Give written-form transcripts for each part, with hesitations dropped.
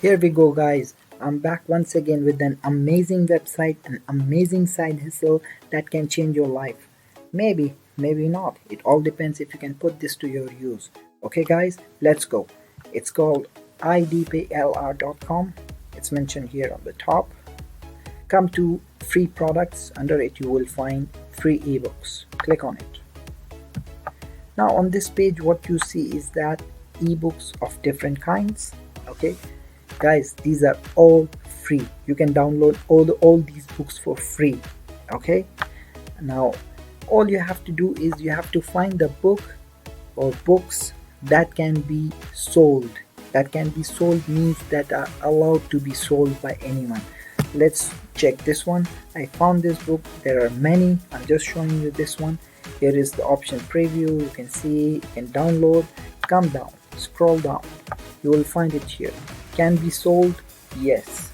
Here we go, guys. I'm back once again with an amazing website, an amazing side hustle that can change your life. Maybe, maybe not. It all depends if you can put this to your use. Okay, guys, let's go. It's called idplr.com. It's mentioned here on the top. Come to free products. Under it, you will find free ebooks. Click on it. Now, on this page, what you see is that ebooks of different kinds. Okay, guys, these are all free. You can download all these books for free. Okay, now all you have to do is you have to find the book or books that can be sold. That can be sold means that are allowed to be sold by anyone. Let's check this one. I found this book. There are many. I'm just showing you this one. Here is the option preview. You can see, you can download. Come down, scroll down, you will find it here. Can be sold? Yes.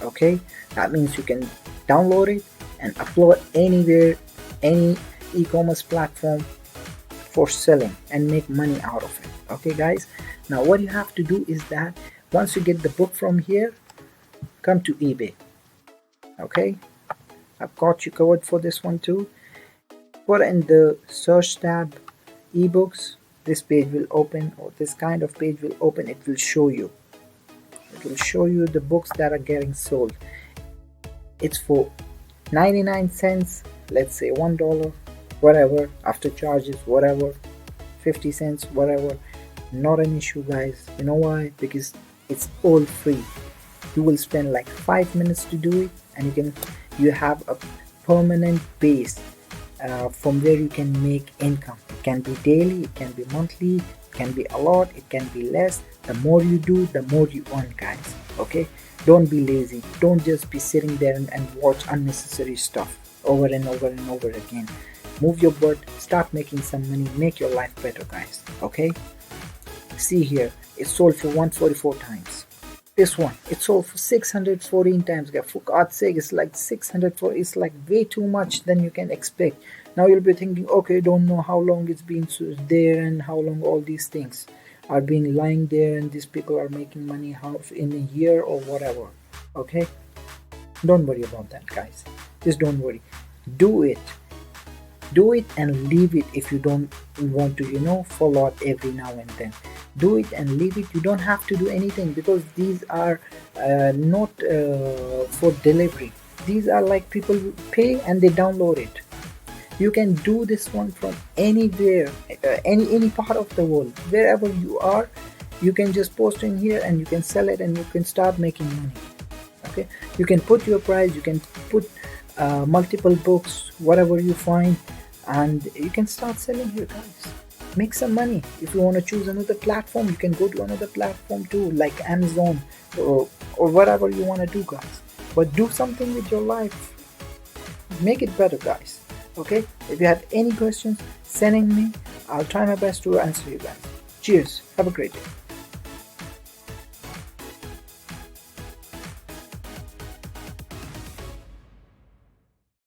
Okay, that means you can download it and upload anywhere, any e-commerce platform for selling and make money out of it. Okay, guys, now what you have to do is that once you get the book from here, come to eBay. Okay, I've got you covered for this one too. Put in the search tab ebooks. This page will open, or this kind of page will open. It will show you the books that are getting sold. It's for 99 cents, let's say $1, whatever, after charges, whatever, 50 cents, whatever. Not an issue, guys. You know why? Because it's all free. You will spend like 5 minutes to do it, and you have a permanent base from where you can make income. It can be daily, it can be monthly, it can be a lot, it can be less. The more you do, the more you earn, guys. Okay, don't be lazy. Don't just be sitting there and watch unnecessary stuff over and over and over again. Move your butt, start making some money, make your life better, guys. Okay, see here, it's sold for 144 times. This one, it sold for 614 times, guys. For God's sake, it's like 604. It's like way too much than you can expect. Now you'll be thinking, okay, don't know how long it's been there and how long all these things are being lying there and these people are making money how in a year or whatever. Okay, don't worry about that, guys. Just don't worry. Do it. Do it and leave it. If you don't want to follow up every now and then, do it and leave it. You don't have to do anything, because these are not for delivery. These are like people pay and they download it. You can do this one from anywhere, any part of the world, wherever you are. You can just post in here and you can sell it and you can start making money. Okay, you can put your price, you can put multiple books, whatever you find, and you can start selling here, guys. Make some money. If you want to choose another platform, you can go to another platform too, like Amazon or whatever you want to do, guys. But do something with your life. Make it better, guys. Okay, if you have any questions, send in me. I'll try my best to answer you guys. Cheers, have a great day.